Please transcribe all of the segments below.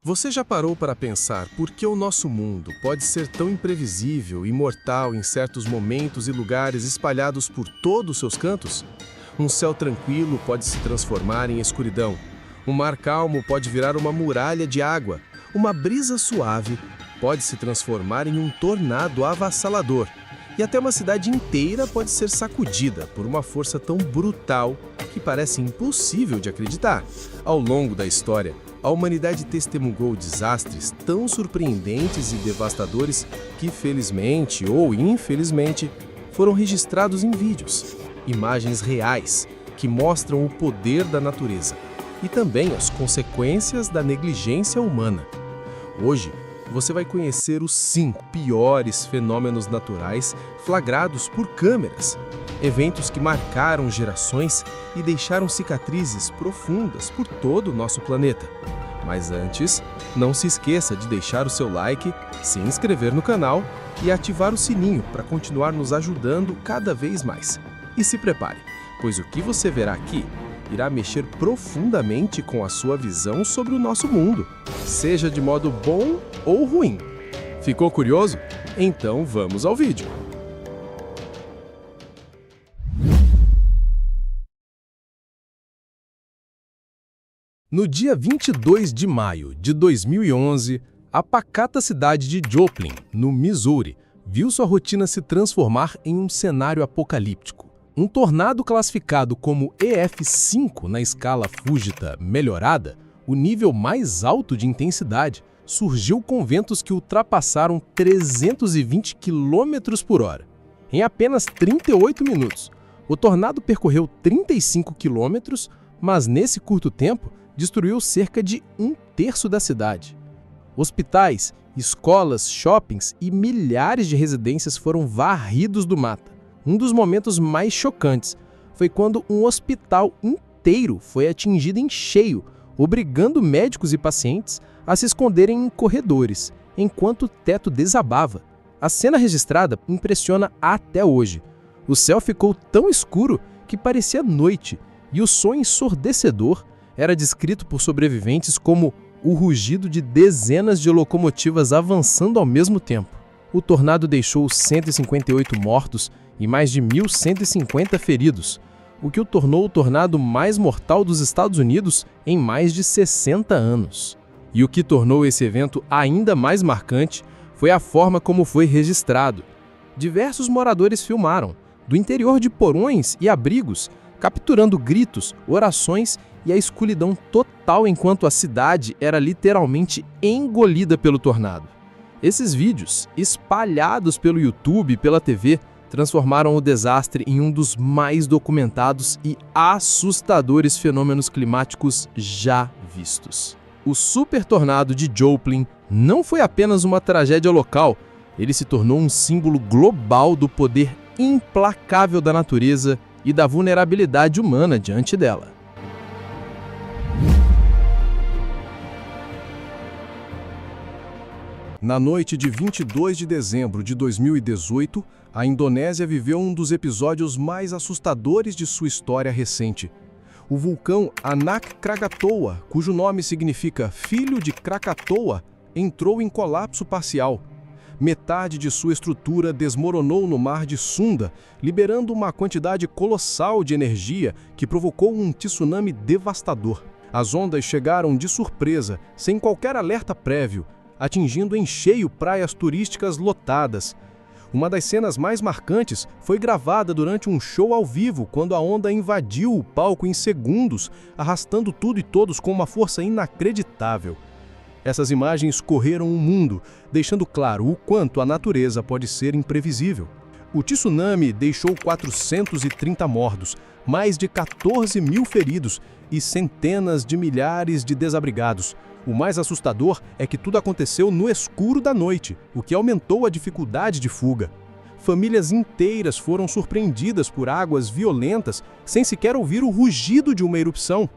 Você já parou para pensar por que o nosso mundo pode ser tão imprevisível e mortal em certos momentos e lugares espalhados por todos os seus cantos? Um céu tranquilo pode se transformar em escuridão. Um mar calmo pode virar uma muralha de água. Uma brisa suave pode se transformar em um tornado avassalador. E até uma cidade inteira pode ser sacudida por uma força tão brutal que parece impossível de acreditar. Ao longo da história, a humanidade testemunhou desastres tão surpreendentes e devastadores que, felizmente ou infelizmente, foram registrados em vídeos, imagens reais que mostram o poder da natureza e também as consequências da negligência humana. Hoje, você vai conhecer os 5 piores fenômenos naturais flagrados por câmeras, eventos que marcaram gerações e deixaram cicatrizes profundas por todo o nosso planeta. Mas antes, não se esqueça de deixar o seu like, se inscrever no canal e ativar o sininho para continuar nos ajudando cada vez mais. E se prepare, pois o que você verá aqui irá mexer profundamente com a sua visão sobre o nosso mundo, seja de modo bom ou ruim. Ficou curioso? Então vamos ao vídeo. No dia 22 de maio de 2011, a pacata cidade de Joplin, no Missouri, viu sua rotina se transformar em um cenário apocalíptico. Um tornado classificado como EF5 na escala Fujita melhorada, o nível mais alto de intensidade, surgiu com ventos que ultrapassaram 320 km por hora. Em apenas 38 minutos, o tornado percorreu 35 km, mas nesse curto tempo destruiu cerca de 1/3 da cidade. Hospitais, escolas, shoppings e milhares de residências foram varridos do mata. Um dos momentos mais chocantes foi quando um hospital inteiro foi atingido em cheio, obrigando médicos e pacientes a se esconderem em corredores, enquanto o teto desabava. A cena registrada impressiona até hoje. O céu ficou tão escuro que parecia noite, e o som ensurdecedor era descrito por sobreviventes como o rugido de dezenas de locomotivas avançando ao mesmo tempo. O tornado deixou 158 mortos e mais de 1.150 feridos, o que o tornou o tornado mais mortal dos Estados Unidos em mais de 60 anos. E o que tornou esse evento ainda mais marcante foi a forma como foi registrado. Diversos moradores filmaram, do interior de porões e abrigos, capturando gritos, orações e a escuridão total enquanto a cidade era literalmente engolida pelo tornado. Esses vídeos, espalhados pelo YouTube e pela TV, transformaram o desastre em um dos mais documentados e assustadores fenômenos climáticos já vistos. O super tornado de Joplin não foi apenas uma tragédia local, ele se tornou um símbolo global do poder implacável da natureza e da vulnerabilidade humana diante dela. Na noite de 22 de dezembro de 2018, a Indonésia viveu um dos episódios mais assustadores de sua história recente. O vulcão Anak Krakatoa, cujo nome significa Filho de Krakatoa, entrou em colapso parcial. Metade de sua estrutura desmoronou no mar de Sunda, liberando uma quantidade colossal de energia que provocou um tsunami devastador. As ondas chegaram de surpresa, sem qualquer alerta prévio, atingindo em cheio praias turísticas lotadas. Uma das cenas mais marcantes foi gravada durante um show ao vivo, quando a onda invadiu o palco em segundos, arrastando tudo e todos com uma força inacreditável. Essas imagens correram o mundo, deixando claro o quanto a natureza pode ser imprevisível. O tsunami deixou 430 mortos, mais de 14 mil feridos e centenas de milhares de desabrigados. O mais assustador é que tudo aconteceu no escuro da noite, o que aumentou a dificuldade de fuga. Famílias inteiras foram surpreendidas por águas violentas sem sequer ouvir o rugido de uma erupção.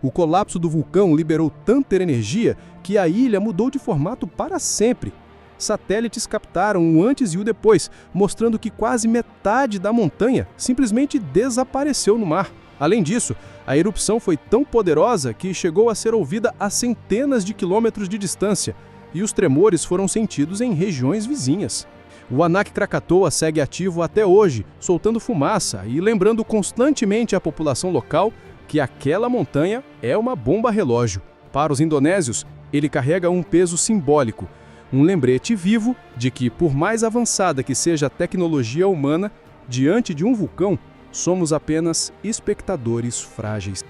O colapso do vulcão liberou tanta energia que a ilha mudou de formato para sempre. Satélites captaram o antes e o depois, mostrando que quase metade da montanha simplesmente desapareceu no mar. Além disso, A erupção foi tão poderosa que chegou a ser ouvida a centenas de quilômetros de distância, e os tremores foram sentidos em regiões vizinhas. O Anak Krakatoa segue ativo até hoje, soltando fumaça e lembrando constantemente a população local que aquela montanha é uma bomba relógio. Para os indonésios, ele carrega um peso simbólico, um lembrete vivo de que, por mais avançada que seja a tecnologia humana, diante de um vulcão, somos apenas espectadores frágeis.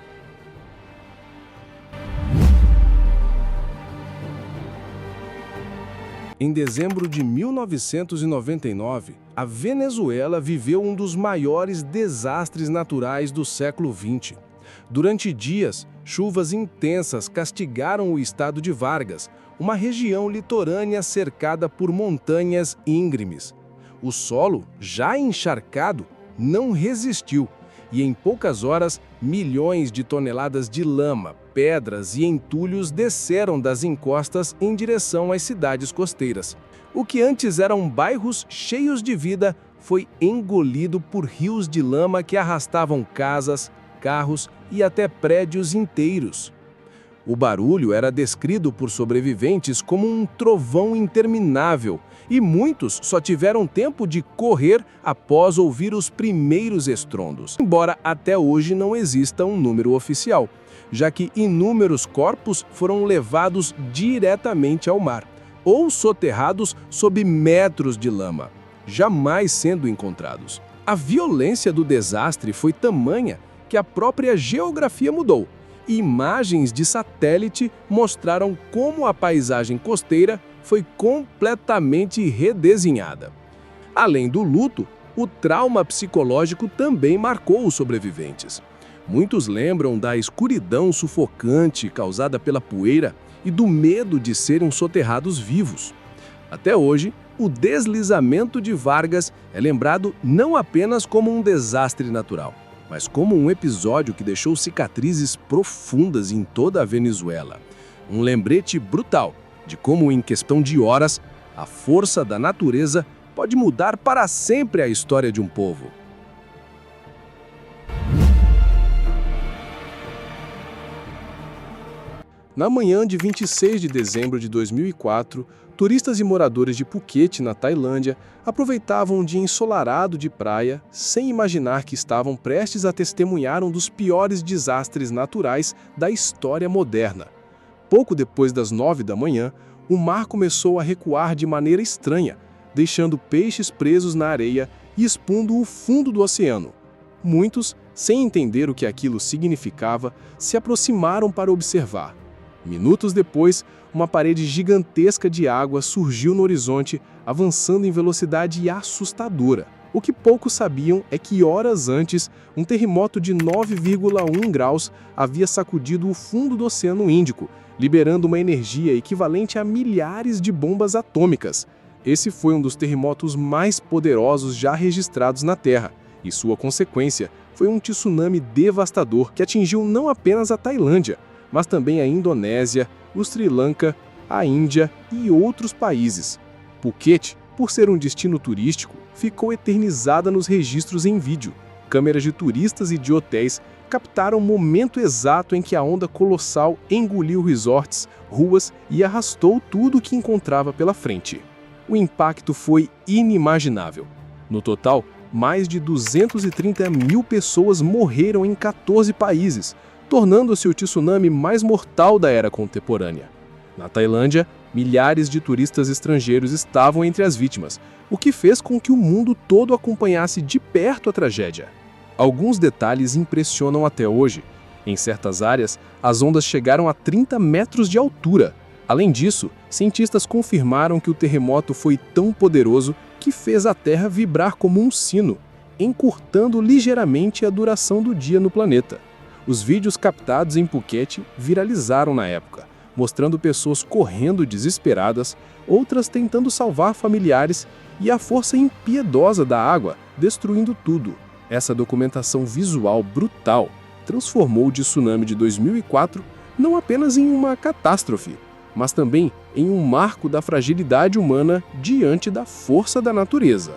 Em dezembro de 1999, a Venezuela viveu um dos maiores desastres naturais do século XX. Durante dias, chuvas intensas castigaram o estado de Vargas, uma região litorânea cercada por montanhas íngremes. O solo, já encharcado, não resistiu, e em poucas horas, milhões de toneladas de lama, pedras e entulhos desceram das encostas em direção às cidades costeiras. O que antes eram bairros cheios de vida foi engolido por rios de lama que arrastavam casas, carros e até prédios inteiros. O barulho era descrito por sobreviventes como um trovão interminável, e muitos só tiveram tempo de correr após ouvir os primeiros estrondos. Embora até hoje não exista um número oficial, já que inúmeros corpos foram levados diretamente ao mar, ou soterrados sob metros de lama, jamais sendo encontrados. A violência do desastre foi tamanha que a própria geografia mudou, e imagens de satélite mostraram como a paisagem costeira foi completamente redesenhada. Além do luto, o trauma psicológico também marcou os sobreviventes. Muitos lembram da escuridão sufocante causada pela poeira e do medo de serem soterrados vivos. Até hoje, o deslizamento de Vargas é lembrado não apenas como um desastre natural, mas como um episódio que deixou cicatrizes profundas em toda a Venezuela. Um lembrete brutal de como, em questão de horas, a força da natureza pode mudar para sempre a história de um povo. Na manhã de 26 de dezembro de 2004, turistas e moradores de Phuket, na Tailândia, aproveitavam um dia ensolarado de praia, sem imaginar que estavam prestes a testemunhar um dos piores desastres naturais da história moderna. Pouco depois das 9 da manhã, o mar começou a recuar de maneira estranha, deixando peixes presos na areia e expondo o fundo do oceano. Muitos, sem entender o que aquilo significava, se aproximaram para observar. Minutos depois, uma parede gigantesca de água surgiu no horizonte, avançando em velocidade assustadora. O que poucos sabiam é que horas antes, um terremoto de 9,1 graus havia sacudido o fundo do Oceano Índico, liberando uma energia equivalente a milhares de bombas atômicas. Esse foi um dos terremotos mais poderosos já registrados na Terra, e sua consequência foi um tsunami devastador que atingiu não apenas a Tailândia, mas também a Indonésia, o Sri Lanka, a Índia e outros países. Phuket, por ser um destino turístico, ficou eternizada nos registros em vídeo. Câmeras de turistas e de hotéis captaram o momento exato em que a onda colossal engoliu resorts, ruas e arrastou tudo o que encontrava pela frente. O impacto foi inimaginável. No total, mais de 230 mil pessoas morreram em 14 países, tornando-se o tsunami mais mortal da era contemporânea. Na Tailândia, milhares de turistas estrangeiros estavam entre as vítimas, o que fez com que o mundo todo acompanhasse de perto a tragédia. Alguns detalhes impressionam até hoje. Em certas áreas, as ondas chegaram a 30 metros de altura. Além disso, cientistas confirmaram que o terremoto foi tão poderoso que fez a Terra vibrar como um sino, encurtando ligeiramente a duração do dia no planeta. Os vídeos captados em Phuket viralizaram na época, mostrando pessoas correndo desesperadas, outras tentando salvar familiares e a força impiedosa da água destruindo tudo. Essa documentação visual brutal transformou o tsunami de 2004 não apenas em uma catástrofe, mas também em um marco da fragilidade humana diante da força da natureza.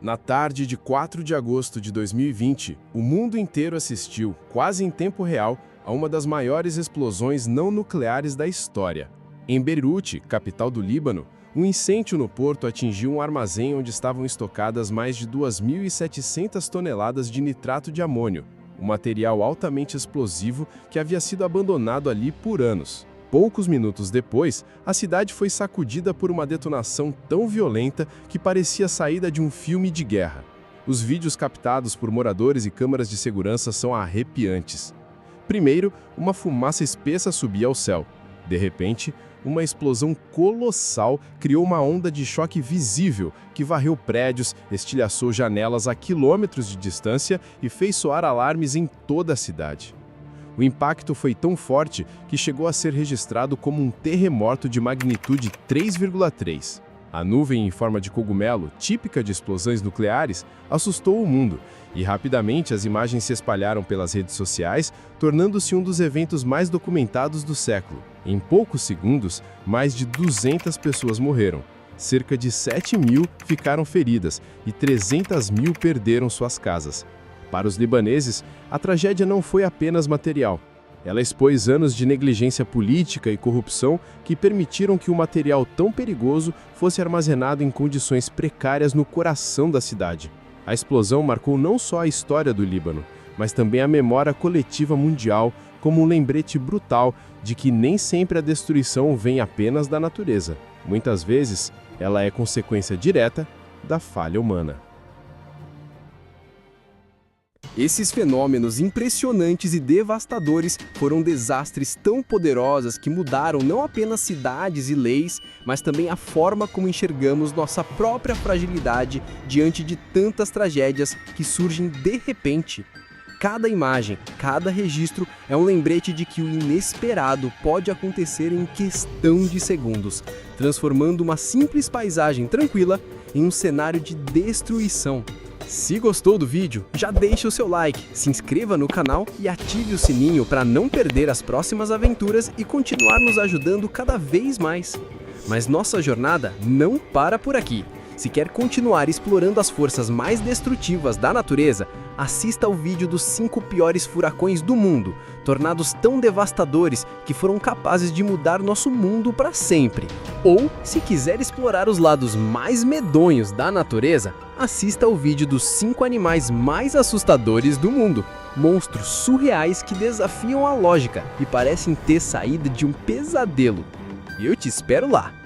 Na tarde de 4 de agosto de 2020, o mundo inteiro assistiu, quase em tempo real, a uma das maiores explosões não nucleares da história. Em Beirute, capital do Líbano, um incêndio no porto atingiu um armazém onde estavam estocadas mais de 2.700 toneladas de nitrato de amônio, um material altamente explosivo que havia sido abandonado ali por anos. Poucos minutos depois, a cidade foi sacudida por uma detonação tão violenta que parecia saída de um filme de guerra. Os vídeos captados por moradores e câmeras de segurança são arrepiantes. Primeiro, uma fumaça espessa subia ao céu. De repente, uma explosão colossal criou uma onda de choque visível que varreu prédios, estilhaçou janelas a quilômetros de distância e fez soar alarmes em toda a cidade. O impacto foi tão forte que chegou a ser registrado como um terremoto de magnitude 3,3. A nuvem em forma de cogumelo, típica de explosões nucleares, assustou o mundo, e rapidamente as imagens se espalharam pelas redes sociais, tornando-se um dos eventos mais documentados do século. Em poucos segundos, mais de 200 pessoas morreram. Cerca de 7.000 ficaram feridas e 300.000 perderam suas casas. Para os libaneses, a tragédia não foi apenas material. Ela expôs anos de negligência política e corrupção que permitiram que um material tão perigoso fosse armazenado em condições precárias no coração da cidade. A explosão marcou não só a história do Líbano, mas também a memória coletiva mundial como um lembrete brutal de que nem sempre a destruição vem apenas da natureza. Muitas vezes, ela é consequência direta da falha humana. Esses fenômenos impressionantes e devastadores foram desastres tão poderosos que mudaram não apenas cidades e leis, mas também a forma como enxergamos nossa própria fragilidade diante de tantas tragédias que surgem de repente. Cada imagem, cada registro é um lembrete de que o inesperado pode acontecer em questão de segundos, transformando uma simples paisagem tranquila em um cenário de destruição. Se gostou do vídeo, já deixe o seu like, se inscreva no canal e ative o sininho para não perder as próximas aventuras e continuar nos ajudando cada vez mais. Mas nossa jornada não para por aqui. Se quer continuar explorando as forças mais destrutivas da natureza, assista ao vídeo dos 5 piores furacões do mundo, tornados tão devastadores que foram capazes de mudar nosso mundo para sempre. Ou, se quiser explorar os lados mais medonhos da natureza, assista ao vídeo dos 5 animais mais assustadores do mundo. Monstros surreais que desafiam a lógica e parecem ter saída de um pesadelo. E eu te espero lá!